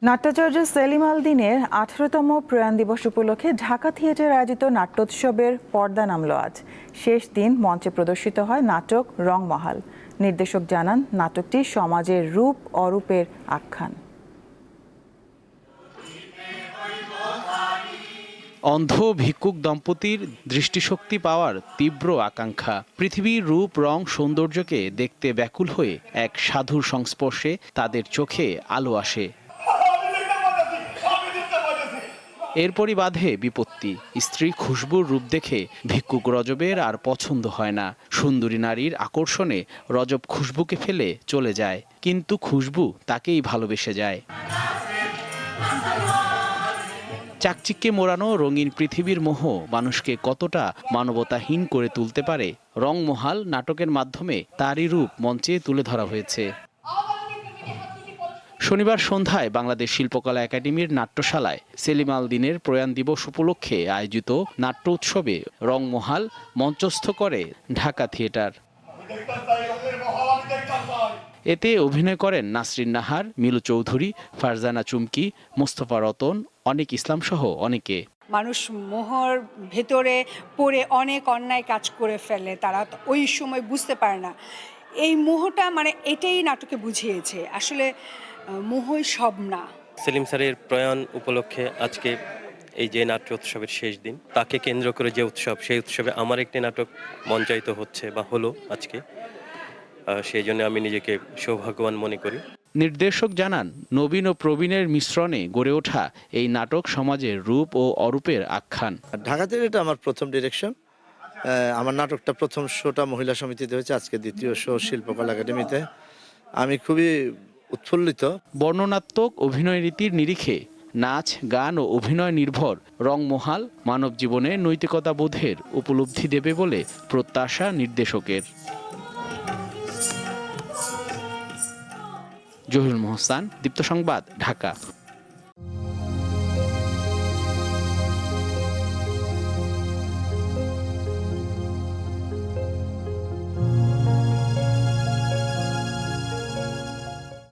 নাট্যাচার্য সেলিম আল দীনের 18তম প্রয়াণ দিবস উপলক্ষে ঢাকা থিয়েটার আয়োজিত নাট্যোৎসবের পর্দা নামল আজ। শেষ দিন মঞ্চে প্রদর্শিত হয় নাটক রংমহাল। নির্দেশক জানান, নাটকটি সমাজের রূপ অরূপের আখ্যান। অন্ধ ভিক্ষুক দম্পতির দৃষ্টিশক্তি পাওয়ার তীব্র আকাঙ্ক্ষা, পৃথিবীর রূপ রং সৌন্দর্যকে দেখতে ব্যাকুল হয়ে এক সাধুর সংস্পর্শে তাদের চোখে আলো আসে। এরপরই বাধে বিপত্তি। স্ত্রী খুশবুর রূপ দেখে ভিক্ষুক রজবের আর পছন্দ হয় না। সুন্দরী নারীর আকর্ষণে রজব খুশবুকে ফেলে চলে যায়, কিন্তু খুশবু তাকেই ভালোবেসে যায়। চাকচিক্যে মোড়ানো রঙিন পৃথিবীর মোহ মানুষকে কতটা মানবতাহীন করে তুলতে পারে, রংমহাল নাটকের মাধ্যমে তারই রূপ মঞ্চে তুলে ধরা হয়েছে। শনিবার সন্ধ্যায় বাংলাদেশ শিল্পকলা একাডেমির নাট্যশালায় সেলিম আল দীনের প্রয়াণ দিবস উপলক্ষে আয়োজিত নাট্য উৎসবে রংমহাল মঞ্চস্থ করে ঢাকা থিয়েটার। এতে অভিনয় করেন নাসরিন নাহার, মিলু চৌধুরী, ফারজানা চুমকি, মোস্তফা রতন, অনিক ইসলাম সহ অনেকে। মানুষ মোহর ভেতরে পড়ে অনেক অন্যায় কাজ করে ফেলে, তারা ওই সময় বুঝতে পারে না। এই মোহটা এটাই নাটকে বুঝিয়েছে, আসলে মোহই সব না। সেলিম স্যারের প্রয়াণ উপলক্ষে আজকে এই যে নাট্য উৎসবের শেষ দিন, তাকে কেন্দ্র করে যে উৎসব, সেই উৎসবে আমার একটি নাটক মঞ্চায়িত হচ্ছে বা হলো আজকে। সেই জন্য আমি নিজেকে সৌভাগ্যবান মনে করি। নির্দেশক জানান, নবীন ও প্রবীণের মিশ্রণে গড়ে ওঠা এই নাটক সমাজের রূপ ও অরূপের আখ্যান। ঢাকাতে এটা আমার প্রথম ডিরেকশন। আমার নাটকটা প্রথম শোটা মহিলা সমিতিতে হয়েছে, আজকে দ্বিতীয় শো শিল্পকলা একাডেমিতে। আমি খুবই উৎফুল্লিত। বর্ণনাত্মক অভিনয় রীতির নিরিখে নাচ, গান ও অভিনয় নির্ভর রংমহাল মানব জীবনে নৈতিকতা বোধের উপলব্ধি দেবে বলে প্রত্যাশা নির্দেশকের। জহিরুল মোহসান, দীপ্ত সংবাদ, ঢাকা।